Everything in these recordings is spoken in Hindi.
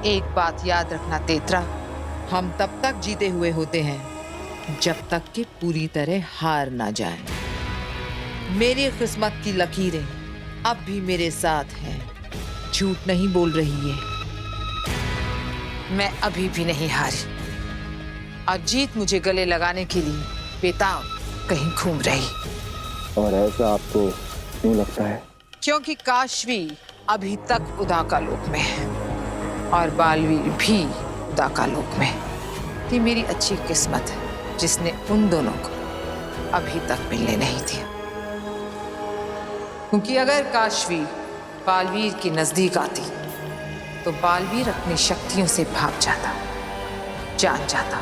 एक बात याद रखना तेतरा, हम तब तक जीते हुए होते हैं जब तक कि पूरी तरह हार ना जाए। मेरी किस्मत की लकीरें अब भी मेरे साथ हैं, झूठ नहीं बोल रही है। मैं अभी भी नहीं हारी और जीत मुझे गले लगाने के लिए बेताब कहीं घूम रही। और ऐसा आपको क्यों लगता है? क्योंकि काशवी अभी तक उदाकालोक में है और बालवीर भी उदाकालोक में। ये मेरी अच्छी किस्मत है जिसने उन दोनों को अभी तक मिलने नहीं दिया। क्योंकि अगर काशवी बालवीर के नजदीक आती तो बालवीर अपनी शक्तियों से भाग जाता, जान जाता,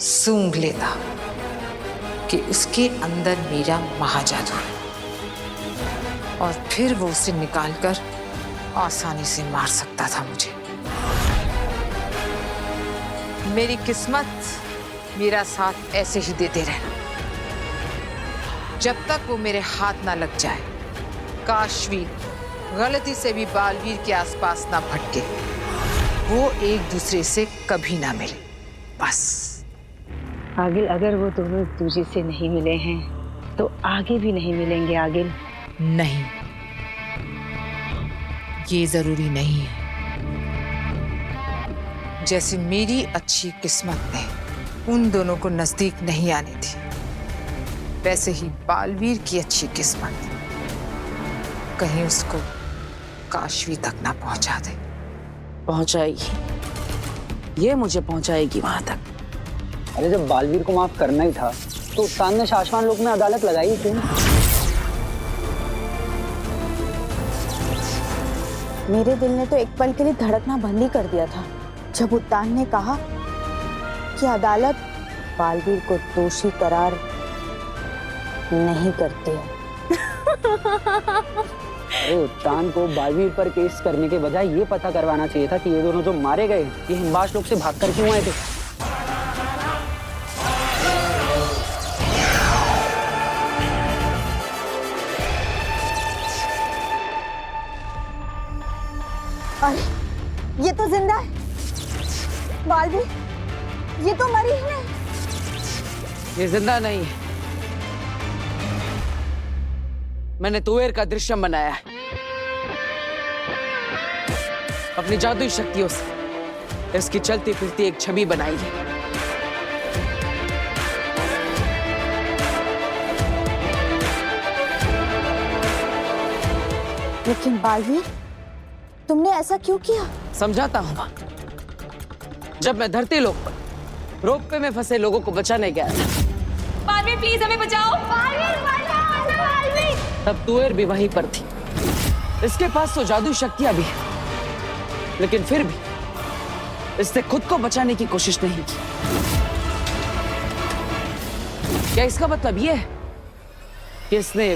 सूंघ लेता कि उसके अंदर मेरा महाजादू है और फिर वो उसे निकालकर आसानी से मार सकता था मुझे। मेरी किस्मत मेरा साथ ऐसे ही देते रहना जब तक वो मेरे हाथ ना लग जाए। काशवी गलती से भी बालवीर के आसपास ना भटके, वो एक दूसरे से कभी ना मिले, बस। आगिल, अगर वो दोनों एक दूसरे से नहीं मिले हैं तो आगे भी नहीं मिलेंगे आगिल। नहीं, ये जरूरी नहीं है। जैसे मेरी अच्छी किस्मत ने उन दोनों को नजदीक नहीं आने दी, वैसे ही बालवीर की अच्छी किस्मत कहीं उसको काशवी तक ना पहुंचा दे। पहुंचाएगी, ये मुझे पहुंचाएगी वहां तक। अरे जब बालवीर को माफ करना ही था तो उत्तान ने शाश्वान लोक में अदालत लगाई क्यों? मेरे दिल ने तो एक पल के लिए धड़कना बंद ही कर दिया था जब उत्तान ने कहा कि अदालत बालवीर को दोषी करार नहीं करती है। अरे उत्तान को बालवीर पर केस करने के बजाय ये पता करवाना चाहिए था कि ये दोनों जो मारे गए ये हिमवास लोक से भागकर क्यों आए थे। अरे ये तो जिंदा है। बालवीर, ये तो मरी ही नहीं। ये जिंदा नहीं है, मैंने तुवेर का दृश्यम बनाया है अपनी जादुई शक्तियों से। इसकी चलती फिरती एक छवि बनाई है। लेकिन बालवीर, तुमने ऐसा क्यों किया? समझाता हूं मां। जब मैं धरती लोक पर रोपवे में फंसे लोगों को बचाने गया था, बालवीर प्लीज हमें बचाओ। बालवीर, बालवीर। तब तुवेर भी वहीं पर थी। इसके पास तो जादू शक्तियां भी है, लेकिन फिर भी इसने खुद को बचाने की कोशिश नहीं की। क्या इसका मतलब यह है कि इसने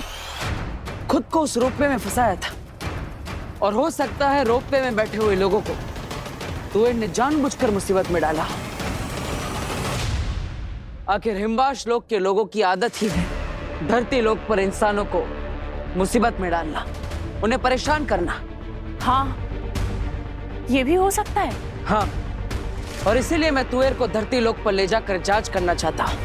खुद को उस रोपवे में फंसाया था और हो सकता है रोपवे में बैठे हुए लोगों को तुवेर ने जानबूझकर मुसीबत में डाला। आखिर हिमवास लोक के लोगों की आदत ही है धरती लोक पर इंसानों को मुसीबत में डालना, उन्हें परेशान करना। हाँ, ये भी हो सकता है। हाँ, और इसीलिए मैं तुवेर को धरती लोक पर ले जाकर जांच करना चाहता हूं।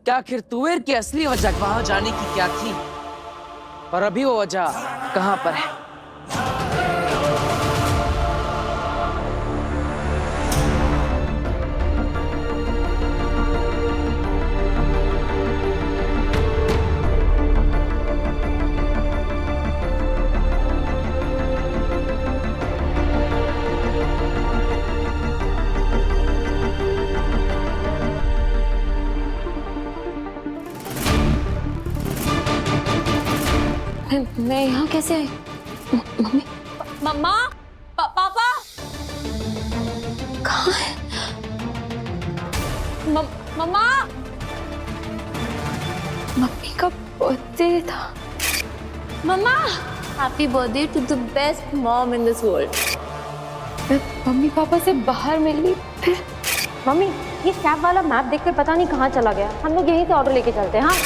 क्या आखिर तुवेर की असली वजह वहां जाने की क्या थी और अभी वो वजह कहां पर है? मैं यहाँ कैसे आई? मम्मी, मम्मा, पापा कहाँ है? मम्मा, मम्मी का बर्थडे था। Mama, happy birthday to the best mom in this world. मैं मम्मी पापा से बाहर मिली, फिर मम्मी ये कैब वाला मैप देखकर पता नहीं कहाँ चला गया। हम लोग यहीं से ऑटो लेके चलते हैं। हाँ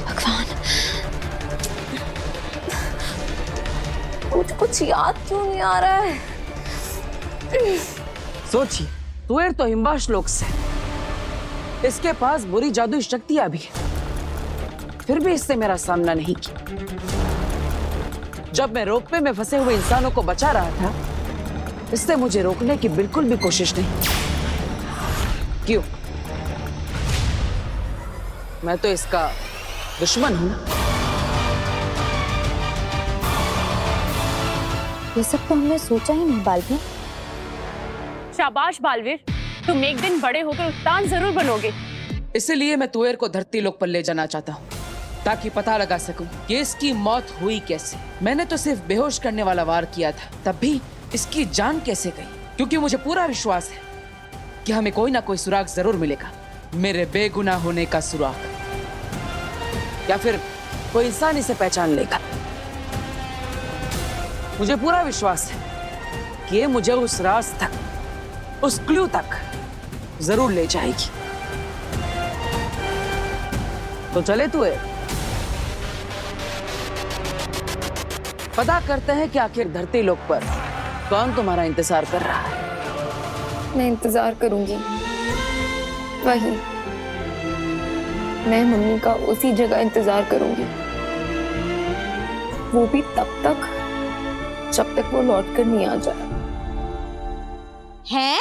भगवान, कुछ कुछ याद क्यों नहीं आ रहा है? सोचिए, तुएर तो हिमवाश लोक से, इसके पास बुरी जादुई शक्तियां भी है, फिर भी इससे मेरा सामना नहीं किया। जब मैं रोपवे में फंसे हुए इंसानों को बचा रहा था, इसने मुझे रोकने की बिल्कुल भी कोशिश नहीं की। क्यों? मैं तो इसका दुश्मन हूं ना। ये सब तो हमने सोचा ही नहीं बालवीर। शाबाश बालवीर, तुम एक दिन बड़े होकर उस्ताद जरूर बनोगे। इसलिए मैं तुएर को धरती लोक पर ले जाना चाहता हूँ, ताकि पता लगा सकूं कि इसकी मौत हुई कैसे। मैंने तो सिर्फ बेहोश करने वाला वार किया था, तब भी इसकी जान कैसे गई? क्योंकि मुझे पूरा विश्वास है कि हमें कोई ना कोई सुराग जरूर मिलेगा, मेरे बेगुनाह होने का सुराग, या फिर कोई इंसान इसे पहचान लेगा। मुझे पूरा विश्वास है कि ये मुझे उस राज तक, उस क्लू तक जरूर ले जाएगी। तो चले तुएर, पता करते हैं कि आखिर धरती लोक पर कौन तुम्हारा इंतजार कर रहा है। मैं इंतजार करूंगी, वही मैं मम्मी का उसी जगह इंतजार करूंगी, वो भी तब तक जब तक वो लौट कर नहीं आ जाए। हैं?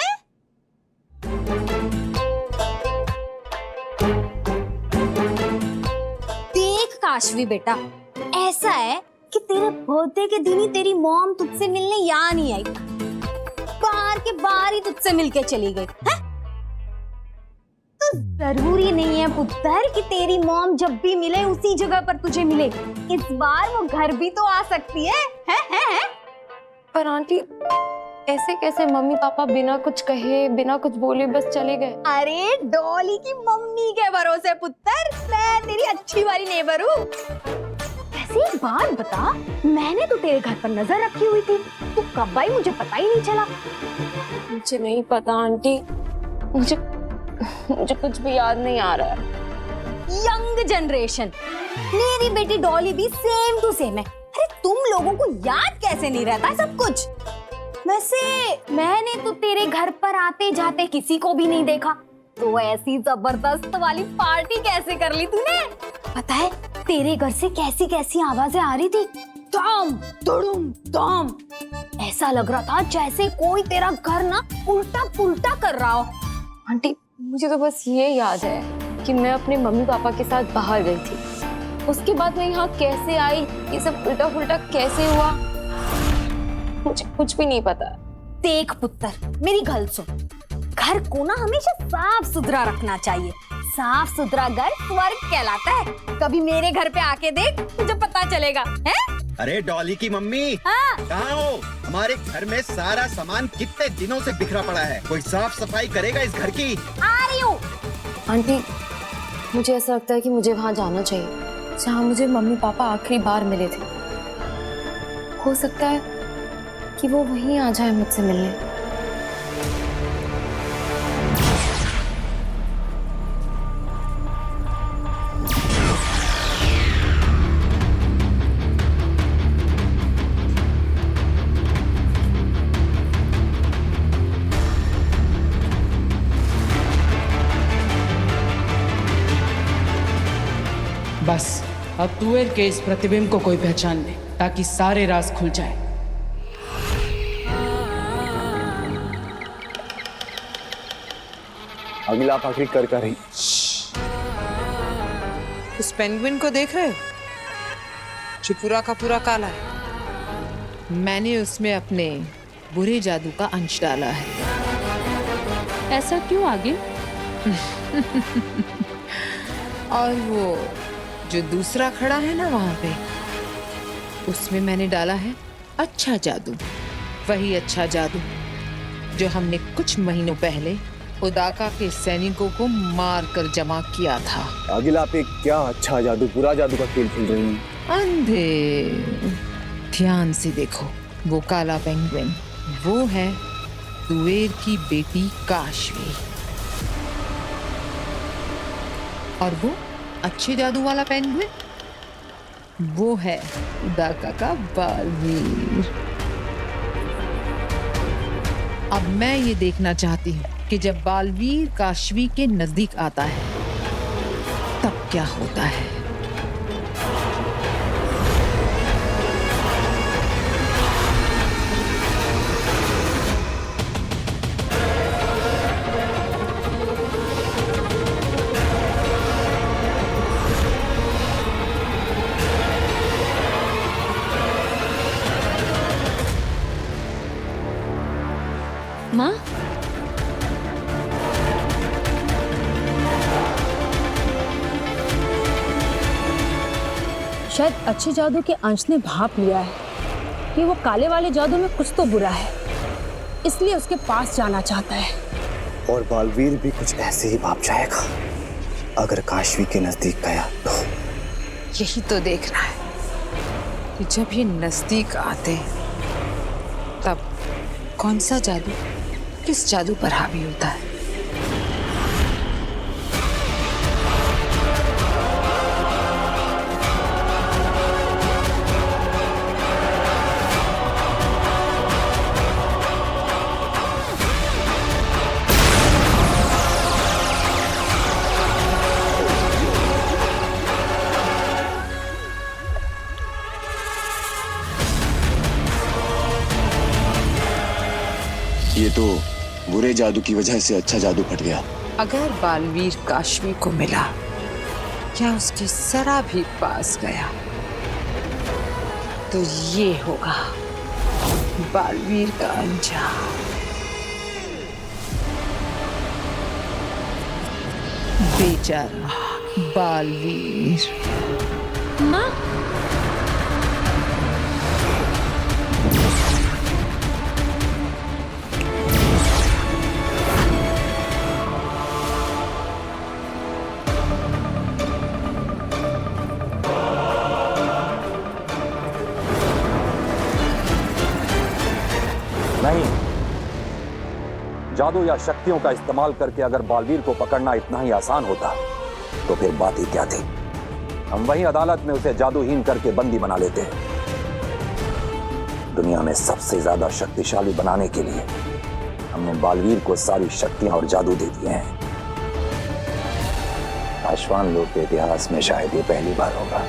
देख काशवी बेटा, ऐसा है कि तेरे बर्थडे के दिन ही तेरी मॉम तुझसे मिलने यहाँ नहीं आई, बाहर के बाहर ही तुझसे मिलके चली गई है? तो जरूरी नहीं है पुत्र कि तेरी मॉम जब भी मिले उसी जगह पर तुझे मिले। इस बार वो घर भी तो आ सकती है? पर आंटी, ऐसे कैसे मम्मी पापा बिना कुछ कहे, बिना कुछ बोले बस चले गए? अरे डॉली की मम्मी के भरोसे पुत्र, मैं तेरी अच्छी वाली नेबर हूँ। वैसे एक बात बता, मैंने तो तेरे घर पर नजर रखी हुई थी, तू कब आई मुझे पता ही नहीं चला। मुझे नहीं पता आंटी, मुझे कुछ भी याद नहीं आ रहा है। यंग जनरेशन, मेरी बेटी डॉली भी सेम टू सेम है। अरे तुम लोगों को याद कैसे नहीं रहता सब कुछ? वैसे मैंने तो तेरे घर पर आते जाते किसी को भी नहीं देखा, तो ऐसी जबरदस्त वाली पार्टी कैसे कर ली तूने? पता है तेरे घर से कैसी कैसी आवाजें आ रही थी, धम धुड़ुम धम, ऐसा लग रहा था जैसे कोई तेरा घर ना उल्टा पुल्टा कर रहा हो। आंटी, मुझे तो बस ये याद है कि मैं अपने मम्मी पापा के साथ बाहर गई थी, उसके बाद मैं यहाँ कैसे आई, ये सब उल्टा पुल्टा कैसे हुआ, मुझे कुछ भी नहीं पता। देख पुत्र, मेरी गल सुन, घर को ना हमेशा साफ सुथरा रखना चाहिए। साफ सुथरा घर स्वर्ग कहलाता है। कभी मेरे घर पे आके देख, तुझे पता चलेगा। है? अरे डॉली की मम्मी, कहाँ हो? हमारे घर में सारा सामान कितने दिनों से बिखरा पड़ा है, कोई साफ सफाई करेगा इस घर की? आ रही हूँ। आंटी, मुझे ऐसा लगता है कि मुझे वहां जाना चाहिए जहाँ मुझे मम्मी पापा आखिरी बार मिले थे। हो सकता है कि वो वहीं आ जाए मुझसे मिलने। बस अब तुएर के इस प्रतिबिंब को कोई पहचान ले, ताकि सारे राज खुल जाए। अगला आखिरी कर रही। उस पेंगुइन को देख रहे हो, जो पूरा का पूरा काला है? मैंने उसमें अपने बुरे जादू का अंश डाला है। ऐसा क्यों आगे? और वो जो दूसरा खड़ा है ना वहां पे, उसमें मैंने डाला है अच्छा जादू। वही अच्छा जादू जो हमने कुछ महीनों पहले उदाका के सैनिकों को मार कर जमा किया था। आगिल, आप एक क्या अच्छा जादू, पूरा जादू का खेल खेल रही हैं। अंधे, ध्यान से देखो, वो काला पेंगुइन वो है तुएर की बेटी काशवी, और वो अच्छे जादू वाला पेंगुइन वो है उदाका का बालवीर। अब मैं ये देखना चाहती हूँ कि जब बालवीर काशवी के नजदीक आता है तब क्या होता है। माँ, शायद अच्छे जादू के अंश ने भाप लिया है कि वो काले वाले जादू में कुछ तो बुरा है, इसलिए उसके पास जाना चाहता है। और बालवीर भी कुछ ऐसे ही भाप जाएगा अगर काशवी के नजदीक गया तो। यही तो देखना है कि जब ये नजदीक आते तब कौन सा जादू किस जादू पर हावी होता है। ये तो बुरे जादू की वजह से अच्छा जादू फट गया। अगर बालवीर काशवी को मिला या उसके सरा भी पास गया तो ये होगा बालवीर का अंजाम। बेचारा बालवीर। माँ, नहीं, जादू या शक्तियों का इस्तेमाल करके अगर बालवीर को पकड़ना इतना ही आसान होता तो फिर बात ही क्या थी। हम वहीं अदालत में उसे जादूहीन करके बंदी बना लेते। दुनिया में सबसे ज्यादा शक्तिशाली बनाने के लिए हमने बालवीर को सारी शक्तियां और जादू दे दिए हैं। आश्वान लोक के इतिहास में शायद ये पहली बार होगा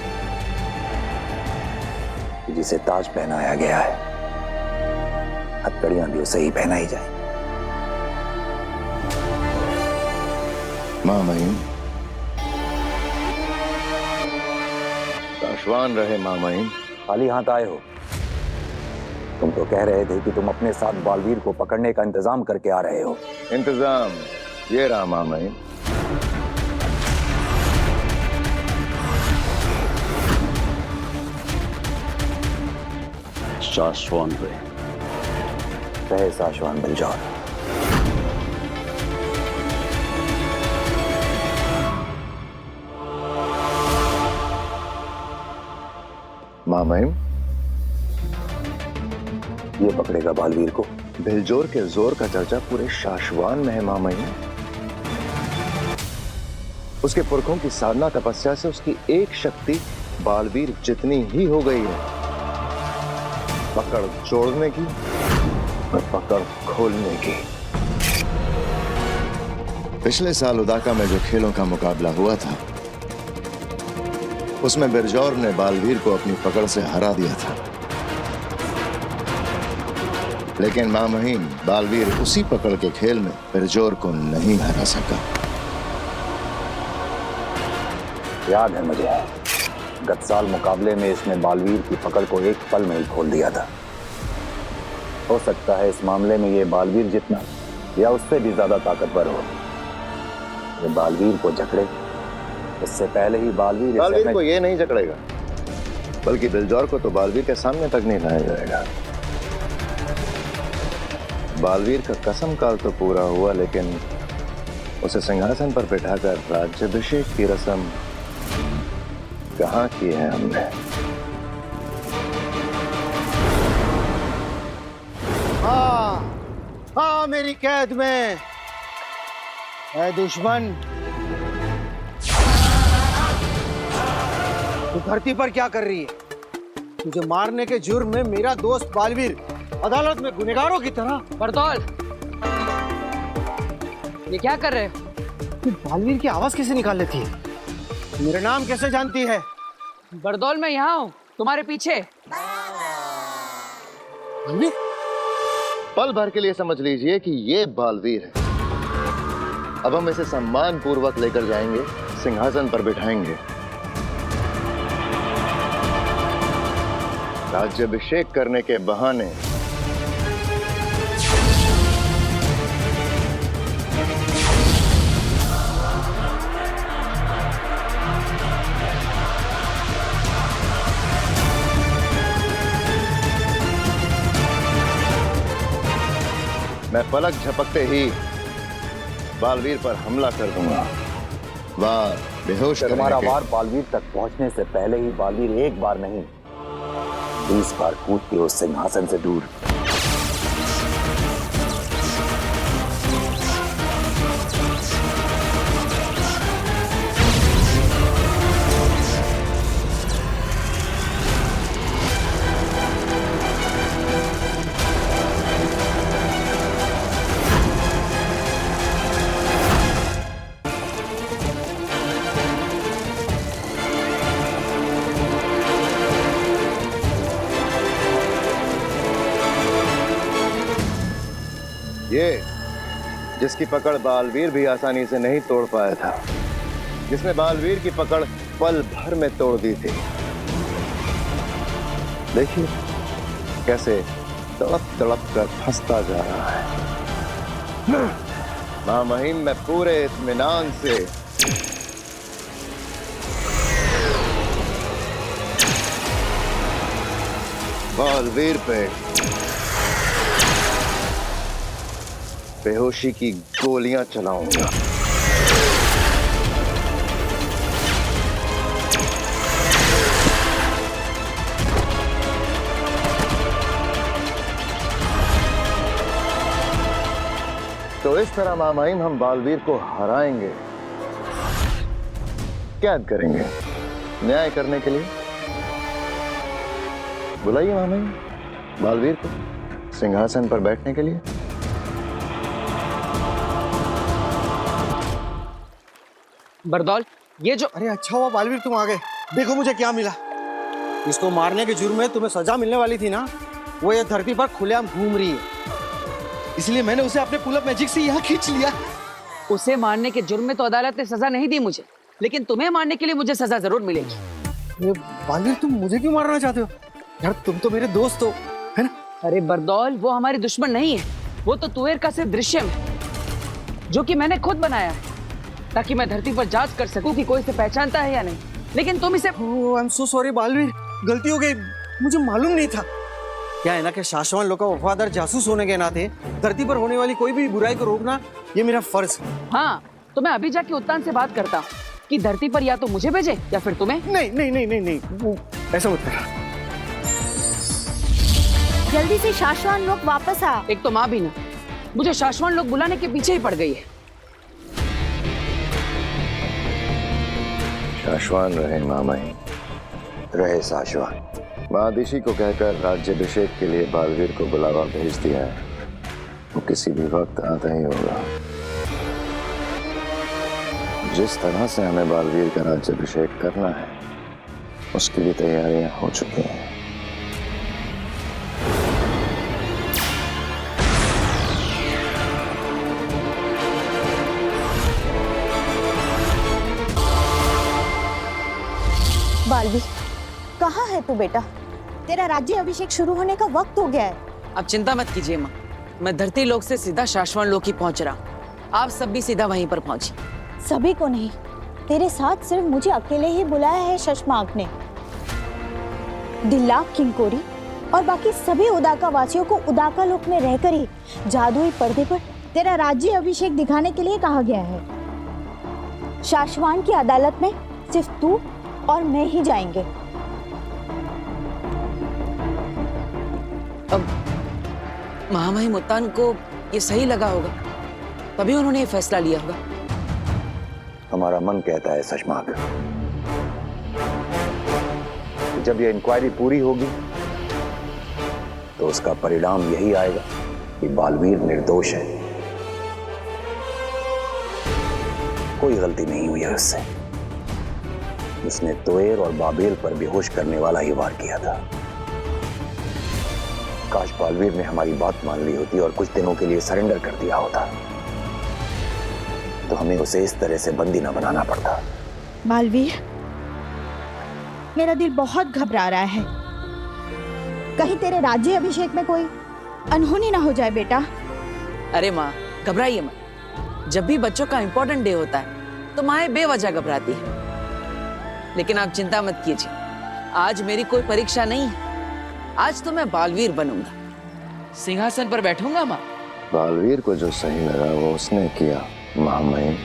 कि जिसे ताज पहनाया गया है हथकड़ियां भी उसे ही पहनाई जाए। माँ महिम, आश्वान रहे माँ महिम। खाली हाथ आए हो? तुम तो कह रहे थे कि तुम अपने साथ बालवीर को पकड़ने का इंतजाम करके आ रहे हो। इंतजाम ये रहा माँ महिम। साशवान रहे। रहे साशवान बिलजौर। माँ महिम, ये पकड़ेगा बालवीर को। बिलजोर के जोर का चर्चा पूरे शाशवान में है माँ महिम। उसके पुरखों की साधना तपस्या से उसकी एक शक्ति बालवीर जितनी ही हो गई है, पकड़ जोड़ने की और पकड़ खोलने की। पिछले साल उदाका में जो खेलों का मुकाबला हुआ था उसमें बिरजौर ने बालवीर को अपनी पकड़ से हरा दिया था, लेकिन मां महिम बालवीर उसी पकड़ के खेल में बिरजौर को नहीं हरा सका। याद है मुझे, गत साल मुकाबले में इसने बालवीर की पकड़ को एक पल में ही खोल दिया था। हो सकता है इस मामले में ये बालवीर जितना या उससे भी ज्यादा ताकतवर हो। ये बालवीर को जकड़े इससे पहले ही बालवीर को ये नहीं जकड़ेगा, बल्कि बिलजौर को तो बालवीर के सामने तक नहीं लाया जाएगा। बालवीर का कसम काल तो पूरा हुआ, लेकिन उसे सिंहासन पर बिठाकर राज्याभिषेक की रस्म कहाँ की है हमने। हाँ मेरी कैद में है दुश्मन। तू धरती पर क्या कर रही है? तुझे मारने के जुर्म में मेरा दोस्त बालवीर अदालत में गुनहगारों की तरह। बरतौल, ये क्या कर रहे हो? तू बालवीर की आवाज कैसे निकाल लेती है? मेरा नाम कैसे जानती है? बरदौल मैं यहाँ हूँ तुम्हारे पीछे। बालवीर? पल भर के लिए समझ लीजिए कि ये बालवीर है। अब हम इसे सम्मान पूर्वक लेकर जाएंगे, सिंहासन पर बिठाएंगे, राज्याभिषेक करने के बहाने मैं पलक झपकते ही बालवीर पर हमला कर दूंगा। वार बेहोश करने तुम्हारा के वार बालवीर तक पहुंचने से पहले ही बालवीर एक बार नहीं 20 बार कूद के उस सिंहासन से दूर। ये जिसकी पकड़ बालवीर भी आसानी से नहीं तोड़ पाया था, जिसने बालवीर की पकड़ पल भर में तोड़ दी थी। देखिए कैसे तड़प तड़प कर फंसता जा रहा है। महामहिम मैं पूरे इत्मीनान से बालवीर पे बेहोशी की गोलियां चलाऊंगा। तो इस तरह महामहिम हम बालवीर को हराएंगे, कैद करेंगे न्याय करने के लिए। बुलाइए महामहिम बालवीर को सिंहासन पर बैठने के लिए। बरदौल ये जो अरे अच्छा हुआ बालवीर तुम आ गए। देखो मुझे क्या मिला। इसको मारने के जुर्म में तुम्हें सजा मिलने वाली थी ना, वो ये धरती पर खुलेआम घूम रही है, इसलिए मैंने उसे अपने पुल अप मैजिक से यहाँ खींच लिया। उसे मारने के जुर्म में तो अदालत ने सजा नहीं दी मुझे, लेकिन तुम्हें मारने के लिए मुझे सजा जरूर मिलेगी। बालवीर तुम मुझे क्यों मारना चाहते हो यार? तुम तो मेरे दोस्त हो, है ना? अरे बरदौल वो हमारे दुश्मन नहीं है, वो तो तुवेर का सिर्फ दृश्य है जो कि मैंने खुद बनाया है ताकि मैं धरती पर जांच कर सकूं कि कोई इसे पहचानता है या नहीं। लेकिन तुम इसे I am so sorry Baalveer, गलती हो गई, मुझे मालूम नहीं था। क्या है ना कि शाश्वत लोग का वफादार जासूस होने के नाते धरती पर होने वाली कोई भी बुराई को रोकना ये मेरा फर्ज है। हाँ तो मैं अभी जाके उत्तान से बात करता हूँ कि धरती पर या तो मुझे भेजे या फिर तुम्हें। नहीं नहीं नहीं नहीं नहीं, वो ऐसा मत कर। जल्दी से शाश्वत लोग वापस आ। एक तो माँ भी ना, मुझे शाश्वत लोग बुलाने के पीछे ही पड़ गई है। शाश्वत रहे महामहिम, रहे शाश्वत। महादिशी को कहकर राज्याभिषेक के लिए बालवीर को बुलावा भेज दिया है, वो किसी भी वक्त आता ही होगा। जिस तरह से हमें बालवीर का राज्याभिषेक करना है उसकी भी तैयारियां हो चुकी हैं। बालवीर कहाँ है तू बेटा? तेरा राज्य अभिषेक शुरू होने का वक्त हो गया है। अब चिंता मत कीजिए माँ, मैं धरती लोक से सीधा शाश्वत लोक ही पहुंच रहा हूँ। आप सब भी सीधा वहीं पर पहुंची। सभी को नहीं, तेरे साथ सिर्फ मुझे अकेले ही बुलाया है शशमांक ने। दिल्लाक किंकोरी और बाकी सभी उदाका वासियों को उदाका लोक में रहकर ही जादुई पर्दे पर तेरा राज्य अभिषेक दिखाने के लिए कहा गया है। शाश्वत की अदालत में सिर्फ तू और मैं ही जाएंगे। अब महामहिम उत्तान को ये सही लगा होगा, तभी उन्होंने ये फैसला लिया होगा। हमारा मन कहता है शशमांक, जब ये इंक्वायरी पूरी होगी तो उसका परिणाम यही आएगा कि बालवीर निर्दोष है। कोई गलती नहीं हुई है उससे। उसने तोएर और बाबेल पर बेहोश करने वाला ही वार किया था। काश बालवीर ने हमारी बात मान ली होती और कुछ दिनों के लिए सरेंडर कर दिया होता, तो हमें उसे इस तरह से बंदी न बनाना पड़ता। बालवीर, मेरा दिल बहुत घबरा रहा है। कहीं तेरे राज्य अभिषेक में कोई अनहोनी ना हो जाए बेटा। अरे माँ, घबराइए मत। जब भी बच्चों का इंपॉर्टेंट डे होता है तो माएं बेवजह घबराती है। लेकिन आप चिंता मत कीजिए, आज मेरी कोई परीक्षा नहीं है। आज तो मैं बालवीर बनूंगा, सिंहासन पर बैठूंगा माँ। बालवीर को जो सही लगा वो उसने किया महामहिम।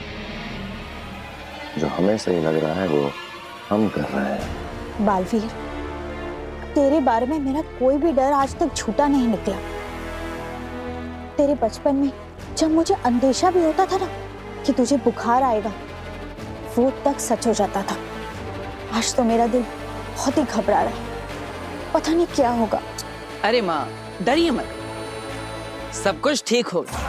जो हमें सही लग रहा है वो हम कर रहे हैं। बालवीर, तेरे बारे में मेरा कोई भी डर आज तक झूठा नहीं निकला। तेरे बचपन में जब मुझे अंदेशा भी होता था ना कि तुझे बुखार आएगा, वो तक सच हो जाता था। आज तो मेरा दिल बहुत ही घबरा रहा है, पता नहीं क्या होगा। अरे माँ, डरिए मत, सब कुछ ठीक होगा।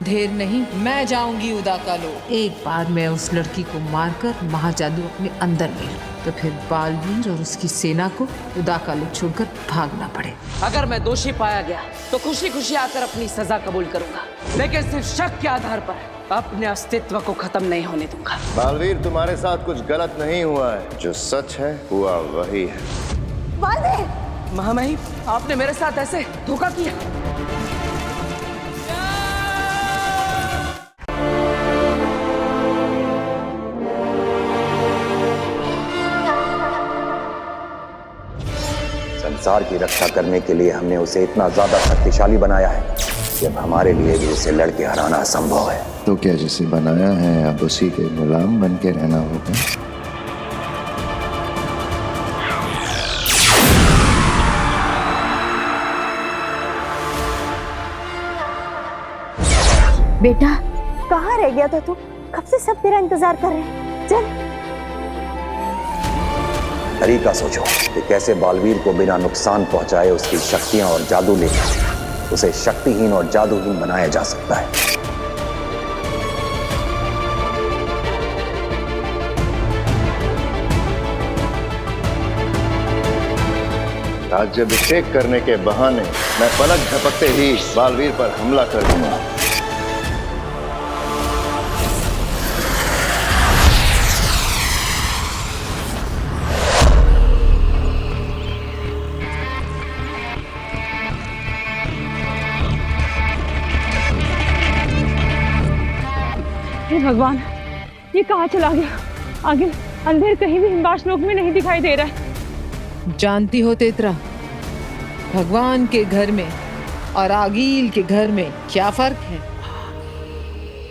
देर नहीं, मैं जाऊंगी उदाका लोक। एक बार मैं उस लड़की को मारकर महाजादू अपने अंदर ले लूं, तो फिर बालवीर और उसकी सेना को उदाका लोक छोड़कर भागना पड़े। अगर मैं दोषी पाया गया तो खुशी खुशी आकर अपनी सजा कबूल करूंगा, लेकिन सिर्फ शक के आधार पर अपने अस्तित्व को खत्म नहीं होने दूंगा। बालवीर, तुम्हारे साथ कुछ गलत नहीं हुआ है। जो सच है हुआ वही है। बालवीर! महामहिम, आपने मेरे साथ ऐसे धोखा किया। संसार की रक्षा करने के लिए हमने उसे इतना ज्यादा शक्तिशाली बनाया है कि अब हमारे लिए भी उसे लड़के हराना असंभव है। तो क्या जिसे बनाया है अब उसी के गुलाम बन के रहना होगा? बेटा, कहाँ रह गया था तू? कब से सब तेरा इंतजार कर रहे हैं। चल। तरीका सोचो कि कैसे बालवीर को बिना नुकसान पहुंचाए उसकी शक्तियां और जादू लेकर उसे शक्तिहीन और जादूहीन बनाया जा सकता है। राज्याभिषेक करने के बहाने मैं पलक झपकते ही बालवीर पर हमला कर दूंगा। भगवान, ये कहाँ चला गया? आगे अंधेर कहीं भी हिमवास लोक में नहीं दिखाई दे रहा है। जानती हो तेतरा, भगवान के घर में और आगील के घर में क्या फर्क है?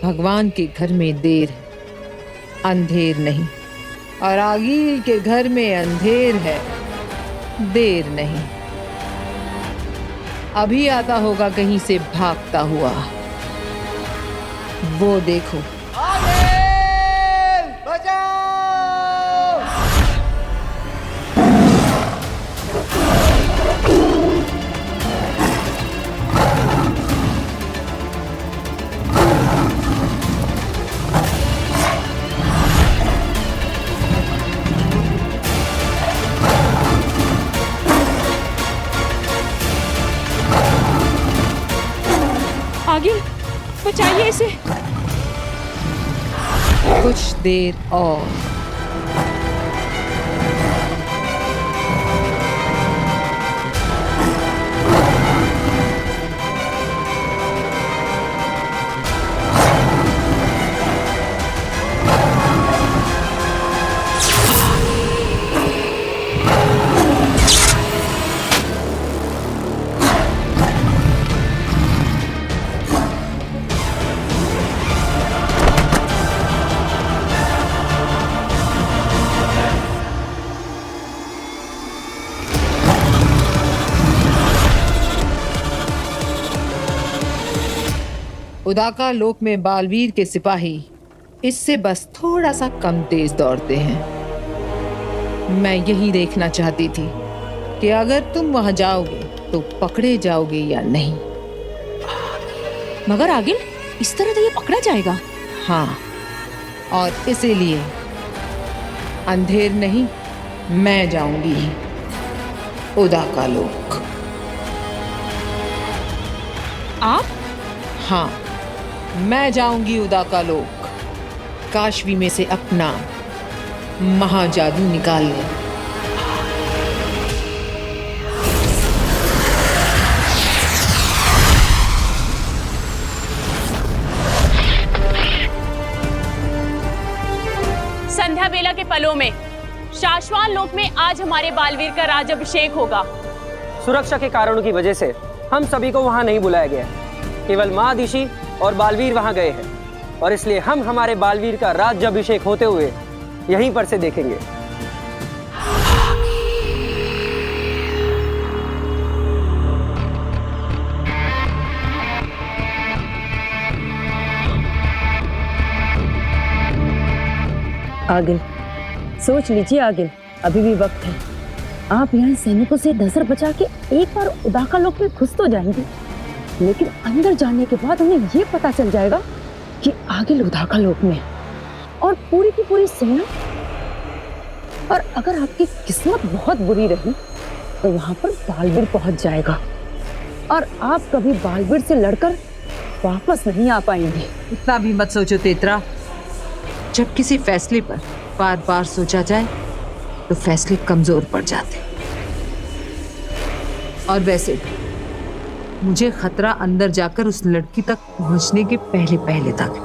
भगवान के घर में देर है, अंधेर नहीं, और आगील के घर में अंधेर है, देर नहीं। अभी आता होगा कहीं से भागता हुआ, वो देखो। आगे बचाइए इसे। कुछ देर और। उदाका लोक में बालवीर के सिपाही इससे बस थोड़ा सा कम तेज दौड़ते हैं। मैं यही देखना चाहती थी कि अगर तुम वहां जाओगे तो पकड़े जाओगे या नहीं। मगर आगिल, इस तरह तो ये पकड़ा जाएगा। हाँ, और इसीलिए अंधेर नहीं, मैं जाऊंगी उदा का लोक। आप? हाँ, मैं जाऊंगी उदा का लोक, काशवी में से अपना महाजादू निकाल ले। संध्या बेला के पलों में शाश्वान लोक में आज हमारे बालवीर का राजाभिषेक होगा। सुरक्षा के कारणों की वजह से हम सभी को वहां नहीं बुलाया गया है। केवल महादिशी और बालवीर वहां गए हैं और इसलिए हम हमारे बालवीर का राज्याभिषेक होते हुए यहीं पर से देखेंगे। आगिल, सोच लीजिए आगिल, अभी भी वक्त है। आप यहाँ सैनिकों से नजर बचा के एक बार उदाका लोक में घुस तो जाएंगे, लेकिन अंदर जाने के बाद उन्हें ये पता चल जाएगा कि आगिल उदाका लोक में और पूरी की पूरी सेना। और अगर आपकी किस्मत बहुत बुरी रही तो वहां पर बालवीर पहुंच जाएगा और आप कभी बालवीर से लड़कर वापस नहीं आ पाएंगे। इतना भी मत सोचो तेतरा। जब किसी फैसले पर बार बार सोचा जाए तो फैसले कमजोर पड़ जाते। और वैसे भी मुझे खतरा अंदर जाकर उस लड़की तक पहुंचने के पहले पहले तक।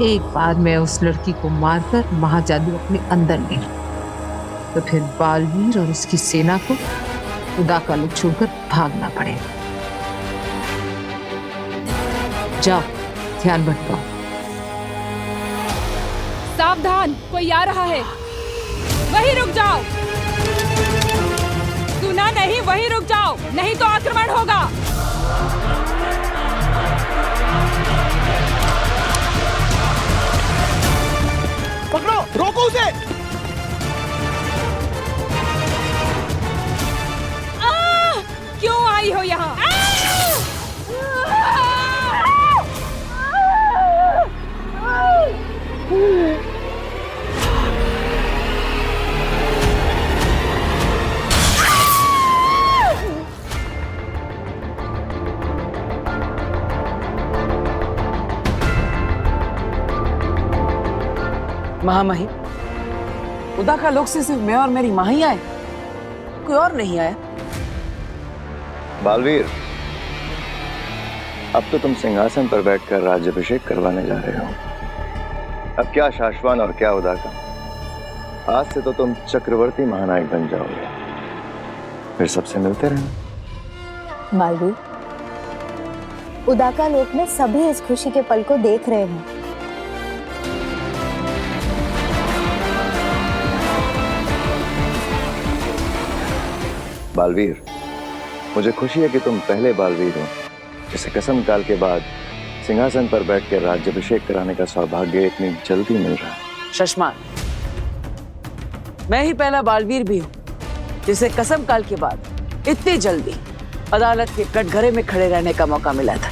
एक बार मैं उस लड़की को मारकर महाजादू अपने अंदर ले लूं तो फिर बालवीर और उसकी सेना को उदाका लोक छोड़कर भागना पड़ेगा। जाओ, ध्यान भटकाओ। सावधान, कोई आ रहा है। वहीं रुक जाओ। सुना नहीं? वहीं रुक जाओ, नहीं तो आक्रमण होगा। पकड़ो, रोको उसे। क्यों आई हो यहाँ? महामहिम, उदाका लोक से सिर्फ मैं और मेरी माँ ही आए, कोई और नहीं आया। बालवीर, अब तो तुम सिंहासन पर बैठकर राज्याभिषेक करवाने जा रहे हो। अब क्या शाश्वान और क्या उदाका, आज से तो तुम चक्रवर्ती महानायक बन जाओगे। फिर सबसे मिलते रहना। बालवीर, उदाका लोक में सभी इस खुशी के पल को देख रहे हैं। बालवीर, मुझे खुशी है कि तुम पहले बालवीर हो जिसे कसम काल के बाद सिंहासन पर बैठकर राज्याभिषेक कराने का सौभाग्य इतनी जल्दी मिल रहा है। शशमान, मैं ही पहला बालवीर भी हूँ जिसे कसम काल के बाद इतनी जल्दी अदालत के कटघरे में खड़े रहने का मौका मिला था।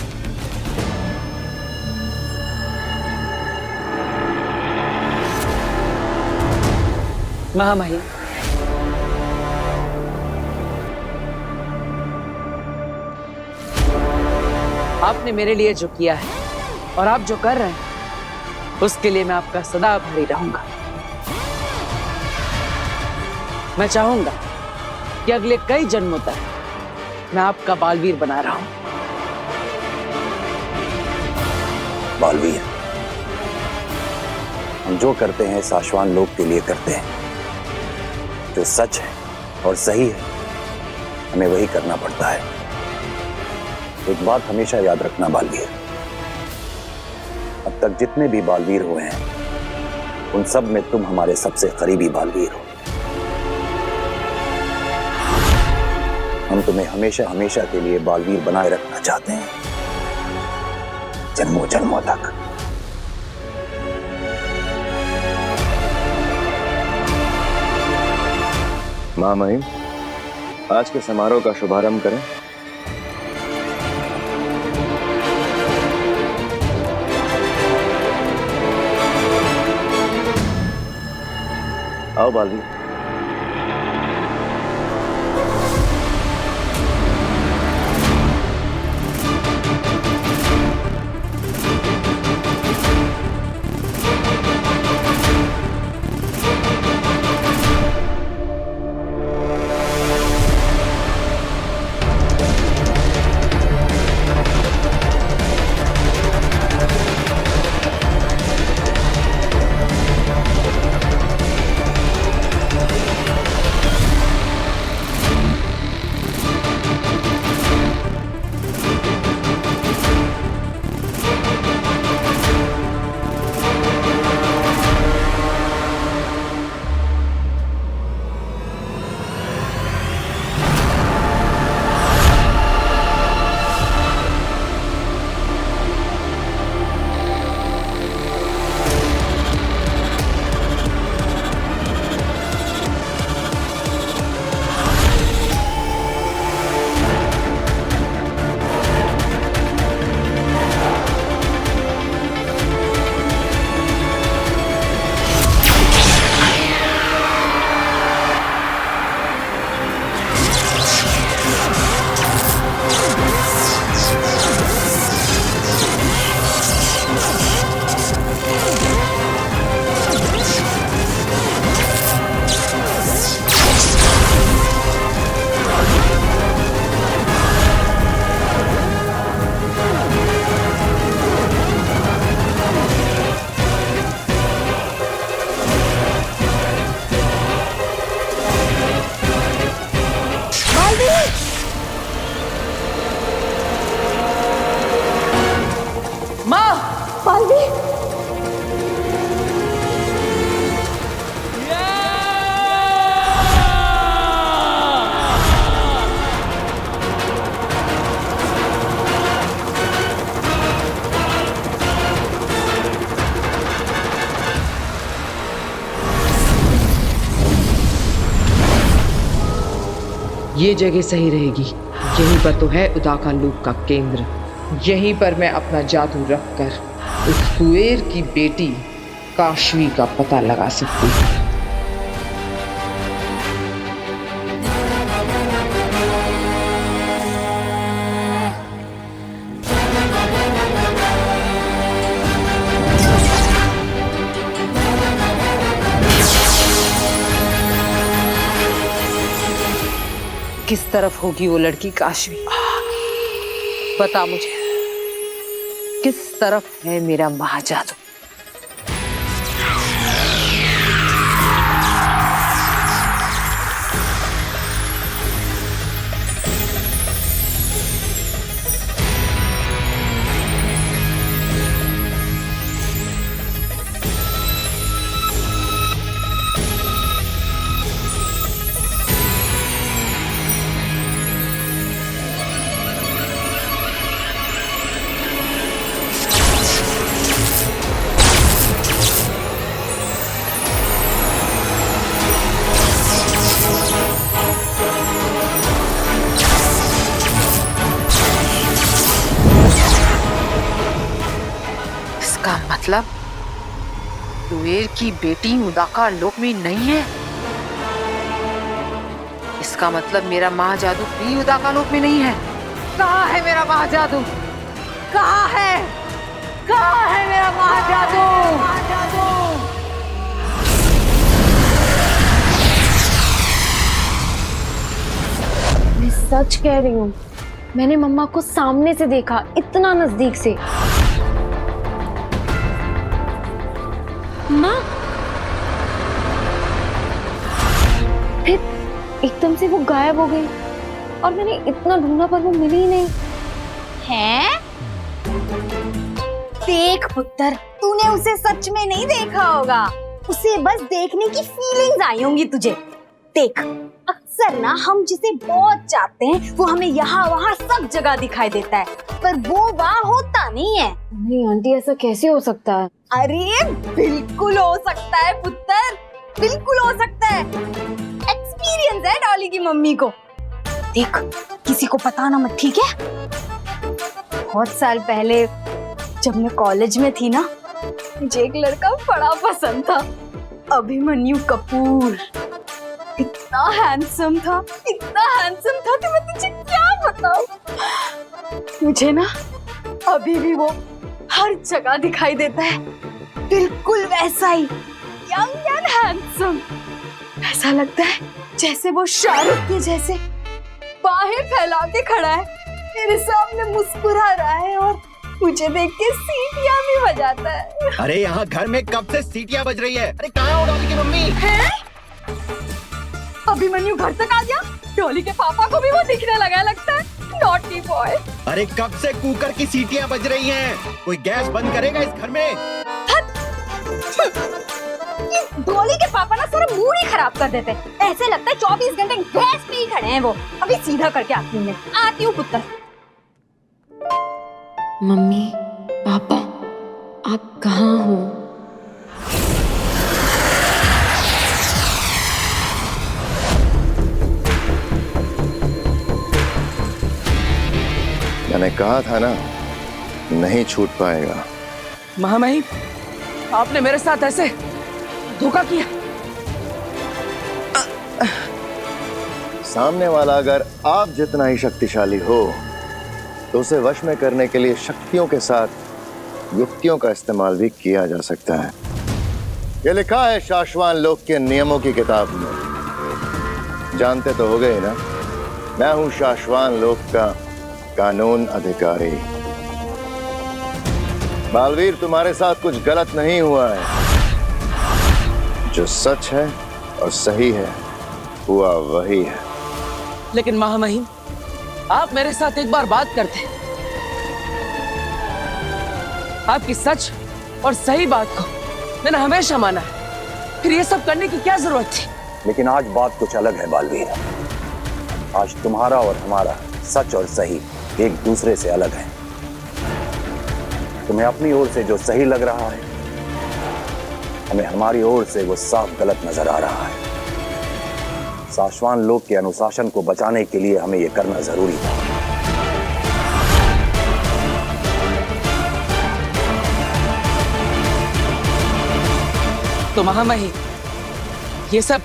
महामहिम, आपने मेरे लिए जो किया है और आप जो कर रहे हैं उसके लिए मैं आपका सदा आभारी रहूंगा। मैं चाहूंगा कि अगले कई जन्मों तक मैं आपका बालवीर बना रहा हूं। बालवीर, हम जो करते हैं शाश्वान लोक के लिए करते हैं। जो सच है और सही है हमें वही करना पड़ता है। एक बात हमेशा याद रखना बालवीर, अब तक जितने भी बालवीर हुए हैं उन सब में तुम हमारे सबसे करीबी बालवीर हो। हम तुम्हें हमेशा हमेशा के लिए बालवीर बनाए रखना चाहते हैं, जन्मों जन्मों तक। माँ महिम, आज के समारोह का शुभारंभ करें। आओ बालवीर। ये जगह सही रहेगी। यहीं पर तो है उदाका लोक का केंद्र। यहीं पर मैं अपना जादू रखकर उस कुएर की बेटी काशवी का पता लगा सकती हूँ। किस तरफ होगी वो लड़की काशवी? बता मुझे, किस तरफ है मेरा महाजादू? इसका मतलब कुएर की बेटी उदाका लोक में नहीं है। इसका मतलब मेरा महाजादू भी उदाका लोक में नहीं है। कहाँ है मेरा महाजादू? कहाँ है? कहाँ है मेरा महाजादू? मैं सच कह रही हूँ, मैंने मम्मा को सामने से देखा, इतना नजदीक से। माँ, फिर एकदम से वो गायब हो गई और मैंने इतना ढूंढा पर वो मिली ही नहीं। हैं? देख पुत्र, तूने उसे सच में नहीं देखा होगा, उसे बस देखने की फीलिंग्स आई होंगी तुझे। देख, अक्सर ना हम जिसे बहुत चाहते हैं वो हमें यहाँ वहाँ सब जगह दिखाई देता है, पर वो वहाँ होता नहीं है। नहीं आंटी, ऐसा कैसे हो सकता है? अरे बिल्कुल हो सकता है पुत्र, बिल्कुल हो सकता है। एक्सपीरियंस है डॉली की मम्मी को। देख, किसी को पता ना मत, ठीक है? बहुत साल पहले जब मैं कॉलेज में थी ना, मुझे एक लड़का बड़ा पसंद था, अभिमन्यु कपूर। इतना हैंडसम था कि मैं तुझे क्या बताऊं। मुझे ना अभी भी वो हर जगह दिखाई देता है, बिल्कुल वैसा ही, यंग एंड हैंडसम। ऐसा लगता है जैसे वो शाहरुख के जैसे बाहें फैला के खड़ा है, मेरे सामने मुस्कुरा रहा है और मुझे देख के सीटियां भी बजाता है। अरे यहाँ घर में कब से सीटियां बज रही है? अरे कहाँ हो डॉली की मम्मी? है? अभिमन्यु घर तक आ गया। डॉली के पापा को भी वो दिखने लगा है लगता है। Naughty boy. अरे कब से कुकर की सीटियां बज रही हैं? कोई गैस बंद करेगा इस घर में? डॉली के पापा ना सारा मूड ही खराब कर देते। ऐसे लगता है 24 घंटे गैस पे ही खड़े हैं वो। अभी सीधा करके आती हूँ मैं। आती हूँ पुत्र। मम्मी, पापा, आप कहाँ हो? मैंने कहा था ना, नहीं छूट पाएगा। महामहिम, आपने मेरे साथ ऐसे धोखा किया। सामने वाला अगर आप जितना ही शक्तिशाली हो तो उसे वश में करने के लिए शक्तियों के साथ युक्तियों का इस्तेमाल भी किया जा सकता है। ये लिखा है शाश्वान लोक के नियमों की किताब में। जानते तो हो गए ना, मैं हूं शाश्वान लोक का कानून अधिकारी। बालवीर, तुम्हारे साथ कुछ गलत नहीं हुआ है। जो सच है और सही है, हुआ वही है। लेकिन महामहिम, आप मेरे साथ एक बार बात करते। आपकी सच और सही बात को मैंने हमेशा माना है, फिर ये सब करने की क्या जरूरत थी? लेकिन आज बात कुछ अलग है बालवीर। आज तुम्हारा और हमारा सच और सही एक दूसरे से अलग है। तुम्हें अपनी ओर से जो सही लग रहा है, हमें हमारी ओर से वो साफ गलत नजर आ रहा है। शाश्वान लोक के अनुशासन को बचाने के लिए हमें यह करना जरूरी था। तो महामहिम, ये सब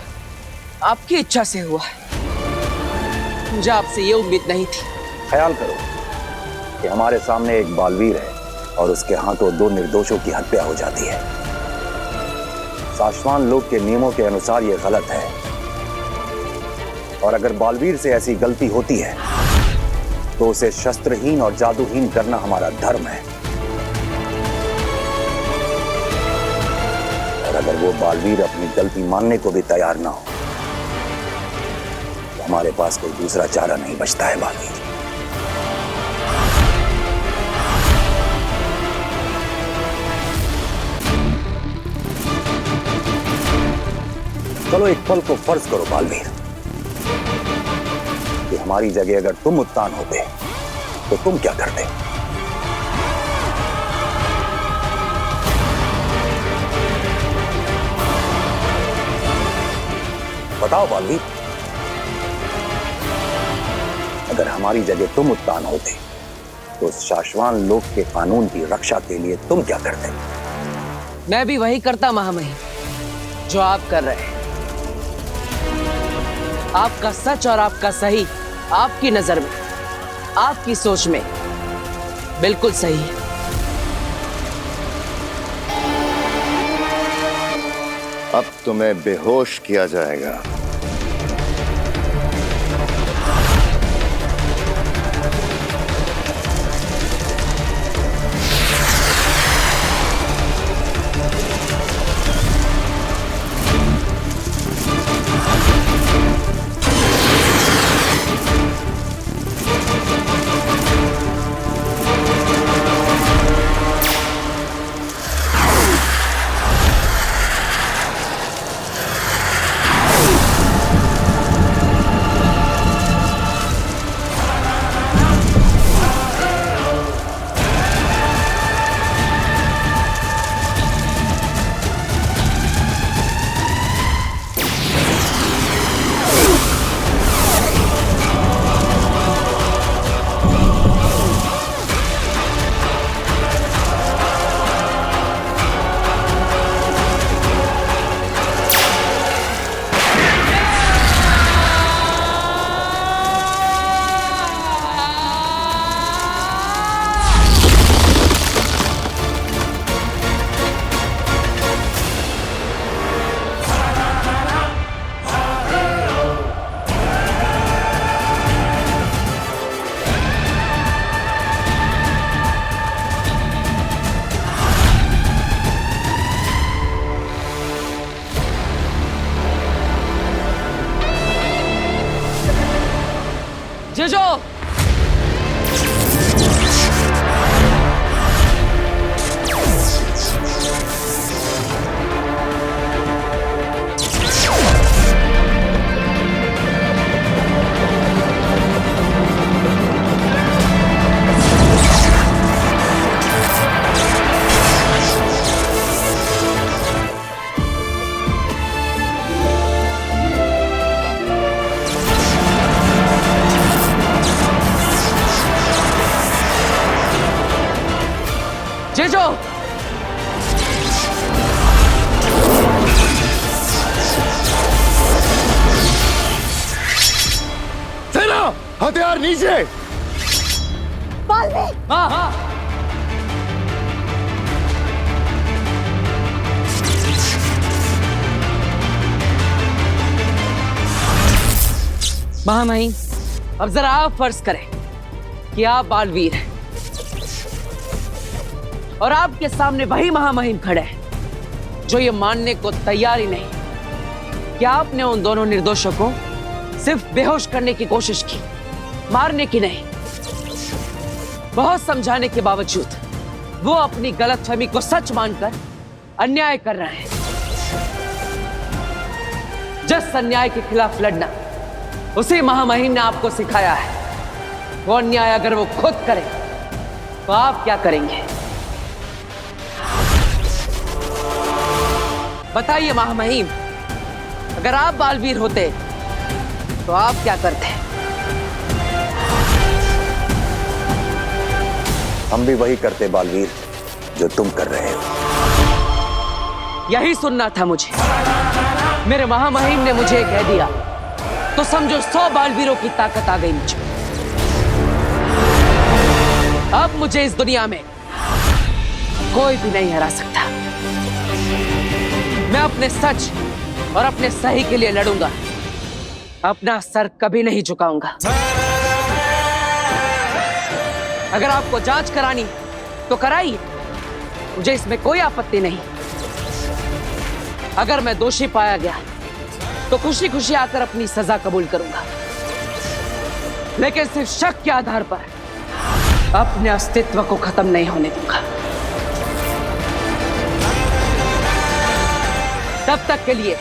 आपकी इच्छा से हुआ है। मुझे आपसे ये उम्मीद नहीं थी। ख्याल करो कि हमारे सामने एक बालवीर है और उसके हाथों 2 निर्दोषों की हत्या हो जाती है। शाश्वान लोक के नियमों के अनुसार यह गलत है, और अगर बालवीर से ऐसी गलती होती है तो उसे शस्त्रहीन और जादूहीन करना हमारा धर्म है। और अगर वो बालवीर अपनी गलती मानने को भी तैयार ना हो तो हमारे पास कोई दूसरा चारा नहीं बचता है बालवीर। चलो एक पल को फर्ज करो बालवीर कि हमारी जगह अगर तुम उत्तान होते तो तुम क्या करते? बताओ बालवीर, अगर हमारी जगह तुम उत्तान होते तो शाश्वान लोक के कानून की रक्षा के लिए तुम क्या करते? मैं भी वही करता महामहिम जो आप कर रहे हैं। आपका सच और आपका सही आपकी नजर में, आपकी सोच में बिल्कुल सही है। अब तुम्हें बेहोश किया जाएगा। भेजो। सेना, हथियार नीचे। हाँ हाँ। महामहिम, अब जरा आप फर्ज करें कि आप बालवीर हैं और आपके सामने वही महामहिम खड़े हैं जो ये मानने को तैयार ही नहीं कि आपने उन दोनों निर्दोषों को सिर्फ बेहोश करने की कोशिश की, मारने की नहीं। बहुत समझाने के बावजूद वो अपनी गलतफहमी को सच मानकर अन्याय कर रहे हैं। जिस अन्याय के खिलाफ लड़ना उसी महामहिम ने आपको सिखाया है, वो अन्याय अगर वो खुद करे तो आप क्या करेंगे? बताइए महामहिम, अगर आप बालवीर होते तो आप क्या करते? हम भी वही करते बालवीर जो तुम कर रहे हो। यही सुनना था मुझे। मेरे महामहिम ने मुझे कह दिया तो समझो 100 बालवीरों की ताकत आ गई मुझ में। अब मुझे इस दुनिया में कोई भी नहीं हरा सकता। मैं अपने सच और अपने सही के लिए लड़ूंगा, अपना सर कभी नहीं झुकाऊंगा। अगर आपको जांच करानी तो कराइए, मुझे इसमें कोई आपत्ति नहीं। अगर मैं दोषी पाया गया तो खुशी खुशी आकर अपनी सजा कबूल करूंगा, लेकिन सिर्फ शक के आधार पर अपने अस्तित्व को खत्म नहीं होने दूंगा। तब तक के लिए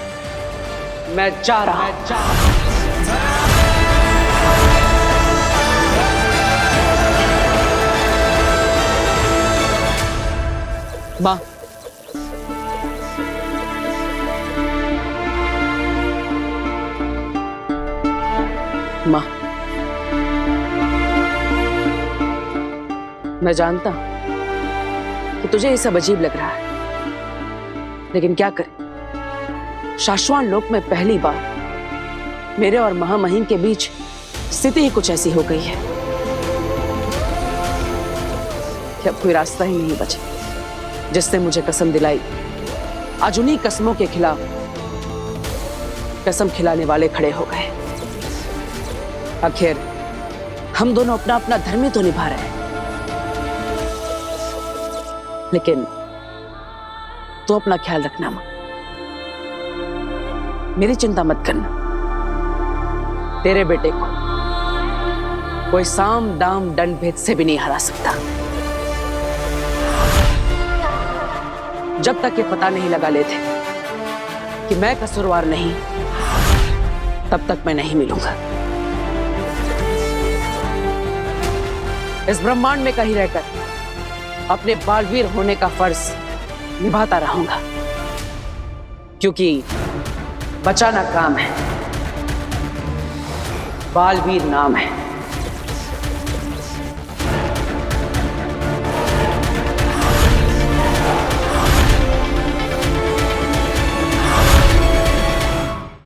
मैं जा रहा हूं। मां, मां, मैं जानता हूं कि तुझे ये सब अजीब लग रहा है, लेकिन क्या करें, शाश्वान लोक में पहली बार मेरे और महामहिम के बीच स्थिति ही कुछ ऐसी हो गई है कि अब कोई रास्ता ही नहीं बचा। जिसने मुझे कसम दिलाई, आज उन्हीं कसमों के खिलाफ कसम खिलाने वाले खड़े हो गए। आखिर हम दोनों अपना अपना धर्म ही तो निभा रहे हैं, लेकिन तू अपना ख्याल रखना मां, मेरी चिंता मत करना। तेरे बेटे को कोई साम दाम दंड भेद से भी नहीं हरा सकता। जब तक ये पता नहीं लगा लेते कि मैं कसूरवार नहीं, तब तक मैं नहीं मिलूंगा। इस ब्रह्मांड में कहीं रहकर अपने बालवीर होने का फर्ज निभाता रहूंगा, क्योंकि बचाना काम है, बालवीर नाम है।